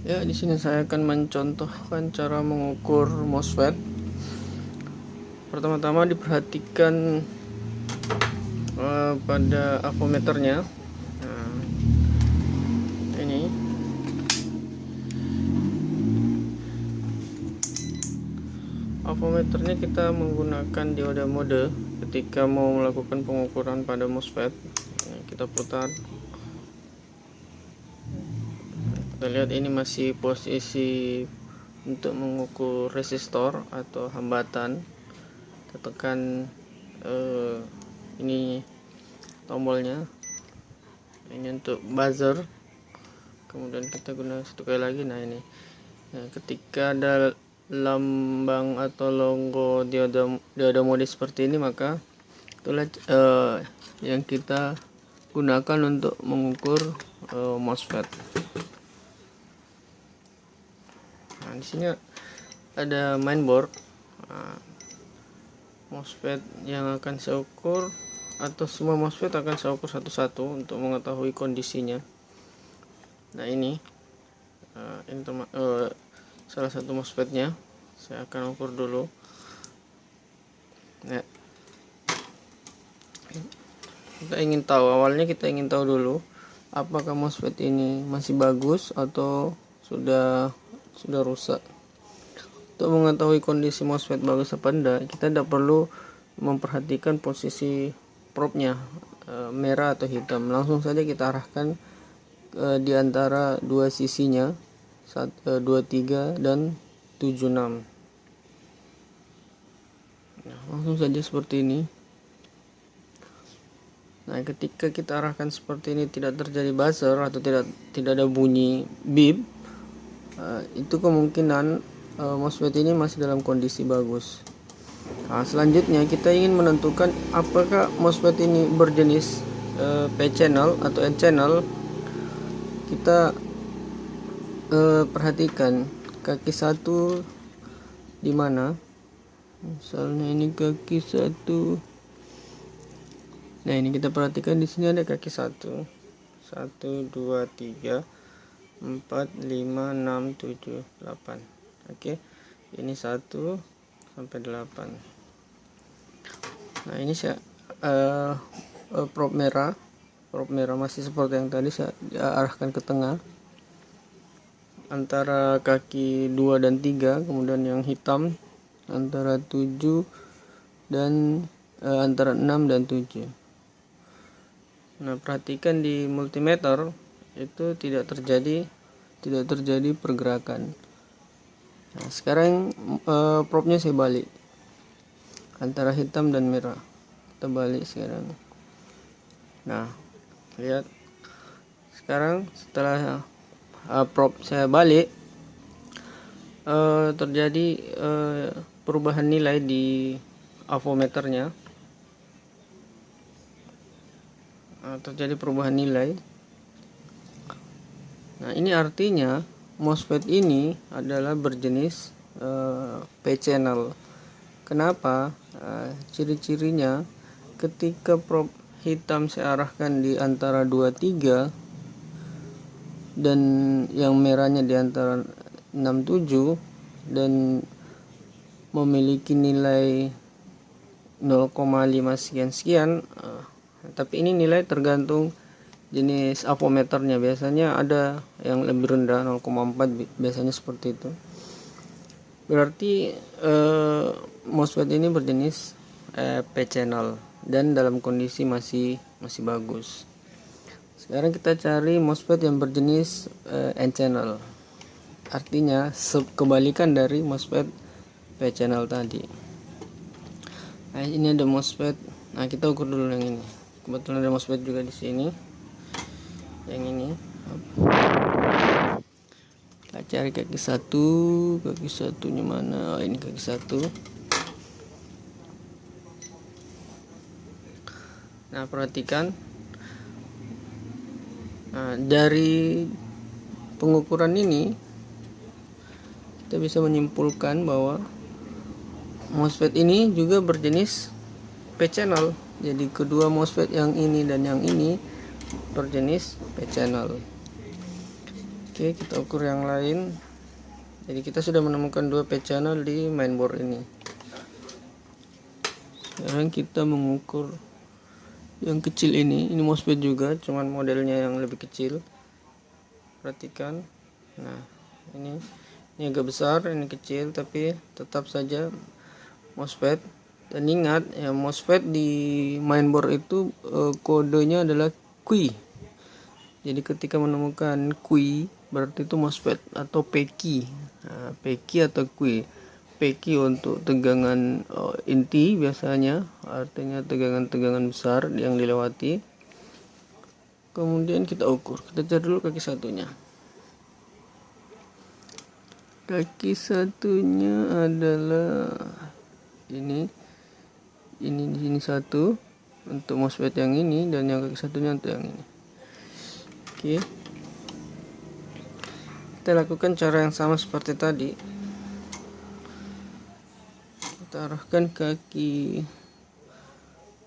Ya, di sini saya akan mencontohkan cara mengukur MOSFET. Pertama-tama diperhatikan pada avometernya. Nah, ini avometernya kita menggunakan dioda mode ketika mau melakukan pengukuran pada MOSFET. Nah, kita putar. Kita lihat ini masih posisi untuk mengukur resistor atau hambatan. Kita tekan ini tombolnya, ini untuk buzzer, kemudian kita gunakan satu kali lagi. Nah ini, nah, ketika ada lambang atau logo dioda mode seperti ini, maka itulah yang kita gunakan untuk mengukur MOSFET. Nah, di sini ada mainboard. Nah, MOSFET yang akan saya ukur, atau semua MOSFET akan saya ukur satu-satu untuk mengetahui kondisinya. Nah ini salah satu MOSFET-nya saya akan ukur dulu. Nah, awalnya kita ingin tahu dulu apakah MOSFET ini masih bagus atau sudah rusak. Untuk mengetahui kondisi MOSFET bagus apa enggak, kita tidak perlu memperhatikan posisi probe-nya merah atau hitam. Langsung saja kita arahkan di antara dua sisinya, 23 dan 76. Nah, langsung saja seperti ini. Nah, ketika kita arahkan seperti ini, tidak terjadi buzzer atau tidak ada bunyi beep, itu kemungkinan MOSFET ini masih dalam kondisi bagus. Nah, selanjutnya kita ingin menentukan apakah MOSFET ini berjenis P-channel atau N-channel. Kita perhatikan kaki satu di mana. Misalnya ini kaki satu. Nah, ini kita perhatikan di sini ada kaki 1, 1, 2, 3, 4, 5, 6, 7, 8. Oke, ini 1 sampai 8. Nah, ini saya probe merah masih seperti yang tadi, saya arahkan ke tengah antara kaki 2 dan 3, kemudian yang hitam antara 7 dan antara 6 dan 7. Nah, perhatikan di multimeter itu tidak terjadi pergerakan. Nah, sekarang probe-nya saya balik antara hitam dan merah. Kita balik sekarang. Nah, lihat sekarang setelah probe saya balik, terjadi perubahan nilai di avometernya. Terjadi perubahan nilai. Nah, ini artinya MOSFET ini adalah berjenis P-channel. Kenapa? Ciri-cirinya, ketika probe hitam saya arahkan di antara 23 dan yang merahnya di antara 67 dan memiliki nilai 0,5 sekian, tapi ini nilai tergantung jenis avometernya. Biasanya ada yang lebih rendah, 0,4, biasanya seperti itu. Berarti MOSFET ini berjenis P-channel dan dalam kondisi masih bagus. Sekarang kita cari MOSFET yang berjenis N-channel. Artinya kebalikan dari MOSFET P-channel tadi. Nah, ini ada MOSFET. Nah, kita ukur dulu yang ini. Kebetulan ada MOSFET juga di sini. Yang ini. Kita cari kaki satunya mana? Oh, ini kaki 1. Nah, perhatikan. Nah, dari pengukuran ini kita bisa menyimpulkan bahwa MOSFET ini juga berjenis P-channel. Jadi kedua MOSFET yang ini dan yang ini berjenis P-channel. Oke, kita ukur yang lain. Jadi kita sudah menemukan dua P channel di mainboard ini. Sekarang kita mengukur yang kecil ini MOSFET juga, cuman modelnya yang lebih kecil. Perhatikan. Nah, ini agak besar, ini kecil, tapi tetap saja MOSFET. Dan ingat ya, MOSFET di mainboard itu kodenya adalah Qi. Jadi ketika menemukan Qi berarti itu MOSFET atau Peki. Nah, Peki atau Qi. Peki untuk tegangan inti biasanya, artinya tegangan-tegangan besar yang dilewati. Kemudian kita ukur. Kita cari dulu kaki satunya. Kaki satunya adalah ini di sini satu untuk MOSFET yang ini, dan yang kaki satunya untuk yang ini. Oke. Kita lakukan cara yang sama seperti tadi. Kita arahkan kaki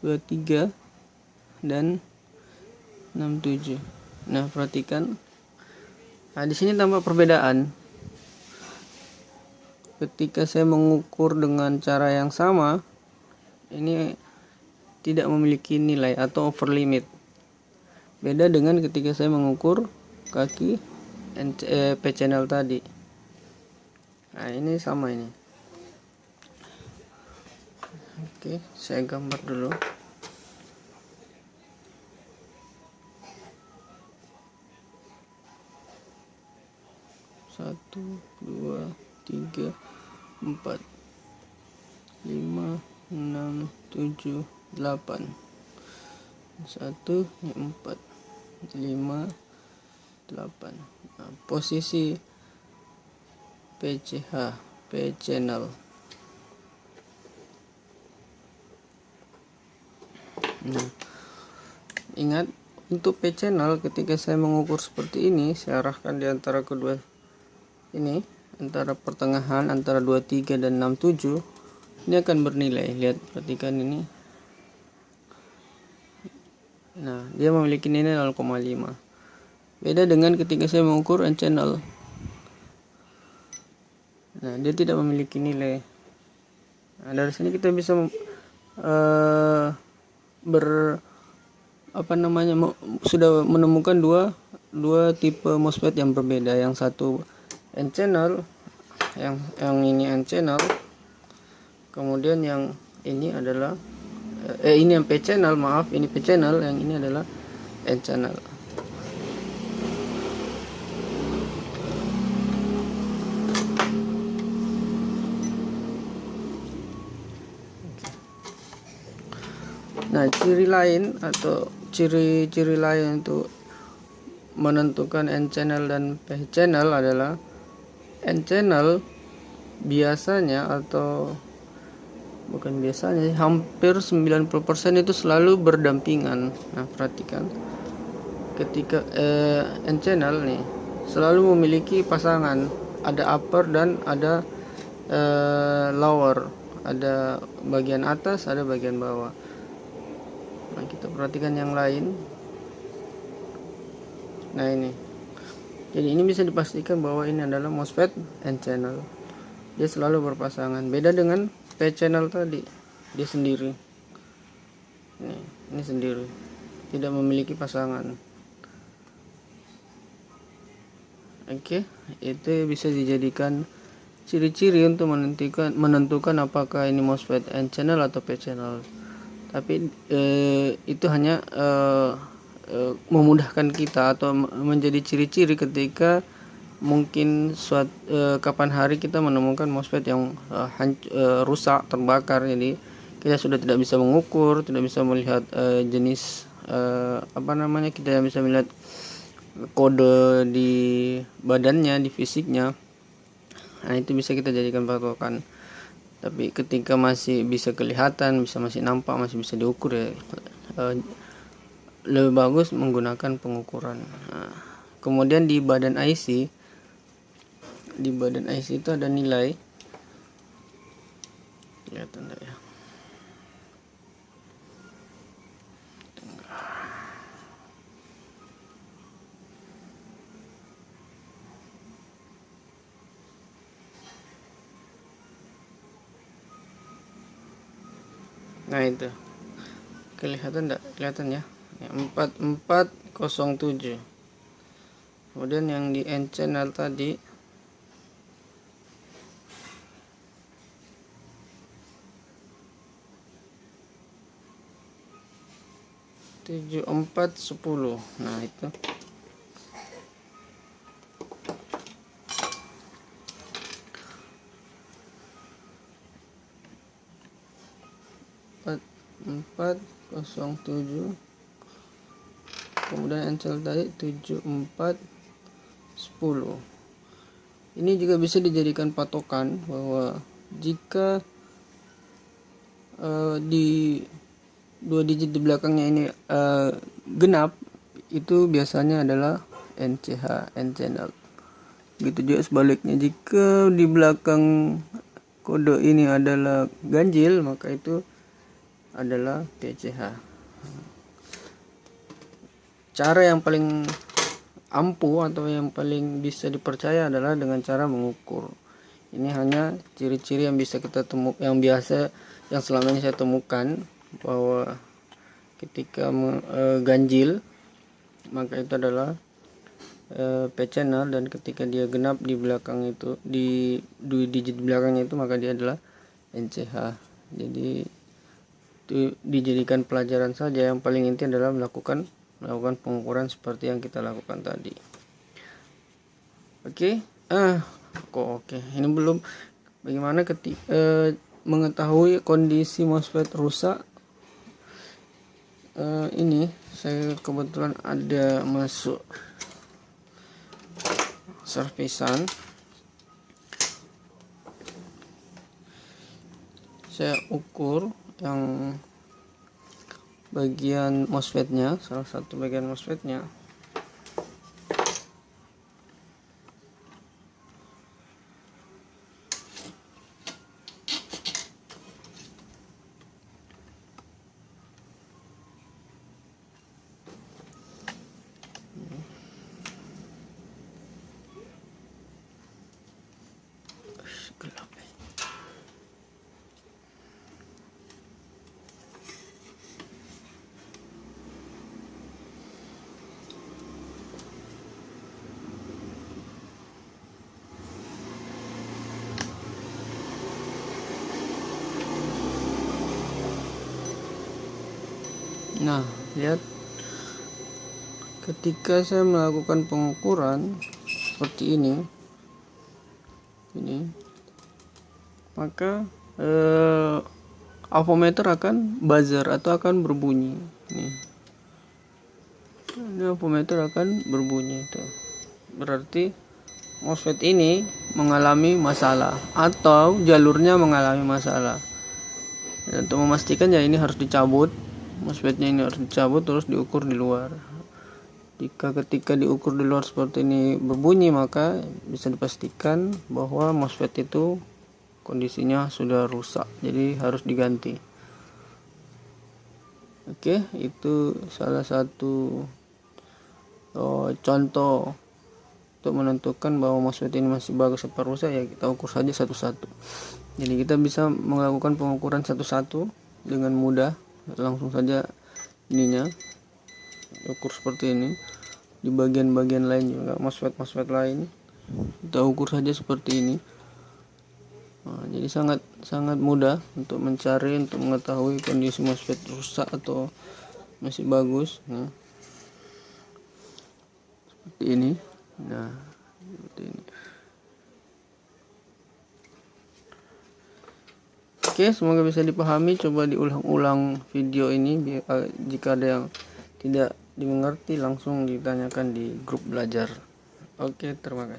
23 dan 67. Nah, perhatikan. Nah, di sini tampak perbedaan. Ketika saya mengukur dengan cara yang sama, ini tidak memiliki nilai atau over limit. Beda dengan ketika saya mengukur kaki P channel tadi. Nah, ini sama ini. Oke, saya gambar dulu. Satu, dua, tiga, 4, 5, 6, 7, 8. 1, 4, 5, 8. Nah, posisi PCH, P channel. Nah, ingat untuk P channel ketika saya mengukur seperti ini, saya arahkan di antara kedua ini, antara pertengahan antara 23 dan 67, ini akan bernilai. Lihat, perhatikan ini. Nah, dia memiliki nilai 0,5. Beda dengan ketika saya mengukur N channel. Nah, dia tidak memiliki nilai. Nah, dari sini kita bisa sudah menemukan dua tipe MOSFET yang berbeda. Yang satu N channel, yang ini N channel. Kemudian yang ini adalah ini yang P channel, maaf, ini P channel, yang ini adalah N channel. Nah, ciri lain atau ciri-ciri lain untuk menentukan N channel dan P channel adalah N channel biasanya, atau bukan biasanya, hampir 90% itu selalu berdampingan. Nah, perhatikan. Ketika N channel nih selalu memiliki pasangan, ada upper dan ada lower, ada bagian atas, ada bagian bawah. Nah, kita perhatikan yang lain. Nah, ini. Jadi ini bisa dipastikan bahwa ini adalah MOSFET N channel. Dia selalu berpasangan. Beda dengan P channel tadi. Dia sendiri. Ini sendiri. Tidak memiliki pasangan. Oke, itu bisa dijadikan ciri-ciri untuk menentukan apakah ini MOSFET N channel atau P channel. Tapi itu hanya memudahkan kita atau menjadi ciri-ciri ketika mungkin kapan hari kita menemukan MOSFET yang rusak, terbakar. Jadi kita sudah tidak bisa mengukur, tidak bisa melihat jenis kita tidak bisa melihat kode di badannya, di fisiknya. Nah, itu bisa kita jadikan patokan. Tapi ketika masih bisa kelihatan, masih nampak, masih bisa diukur, ya lebih bagus menggunakan pengukuran. Nah, kemudian di badan IC itu ada nilai, kelihatan enggak ya? Nah itu kelihatan enggak? Kelihatan ya, 4407. Kemudian yang di N channel tadi 7410. Nah itu empat 407, kemudian encel tadi 7410. Ini juga bisa dijadikan patokan bahwa jika di 2 digit di belakangnya ini genap, itu biasanya adalah NCH, N channel. Begitu juga sebaliknya, jika di belakang kode ini adalah ganjil, maka itu adalah PCH. Cara yang paling ampuh atau yang paling bisa dipercaya adalah dengan cara mengukur. Ini hanya ciri-ciri yang bisa kita temukan, yang selama ini saya temukan, bahwa ketika ganjil maka itu adalah P channel, dan ketika dia genap di belakang itu, di 2 digit belakangnya itu, maka dia adalah NCH. Jadi itu dijadikan pelajaran saja. Yang paling inti adalah melakukan pengukuran seperti yang kita lakukan tadi. Oke. Oke. Ini belum bagaimana ketika mengetahui kondisi MOSFET rusak. Ini saya kebetulan ada masuk servisan, saya ukur yang bagian MOSFET-nya, salah satu bagian MOSFET-nya. Gelap. Nah, lihat, ketika saya melakukan pengukuran seperti ini, maka avometer akan buzzer atau akan berbunyi. Ini avometer akan berbunyi. Itu berarti MOSFET ini mengalami masalah atau jalurnya mengalami masalah. Dan untuk memastikan ya, ini harus dicabut, MOSFET-nya ini harus dicabut, terus diukur di luar. Jika ketika diukur di luar seperti ini berbunyi, maka bisa dipastikan bahwa MOSFET itu kondisinya sudah rusak, jadi harus diganti. Oke, itu salah satu contoh untuk menentukan bahwa MOSFET ini masih bagus apa rusak. Ya, kita ukur saja satu-satu. Jadi kita bisa melakukan pengukuran satu-satu dengan mudah. Langsung saja ininya ukur seperti ini. Di bagian-bagian lain juga, MOSFET lain kita ukur saja seperti ini. Jadi sangat mudah untuk mencari, untuk mengetahui kondisi MOSFET rusak atau masih bagus. Seperti ini. Seperti ini. Oke, semoga bisa dipahami. Coba diulang-ulang video ini. Jika ada yang tidak dimengerti, langsung ditanyakan di grup belajar. Oke, terima kasih.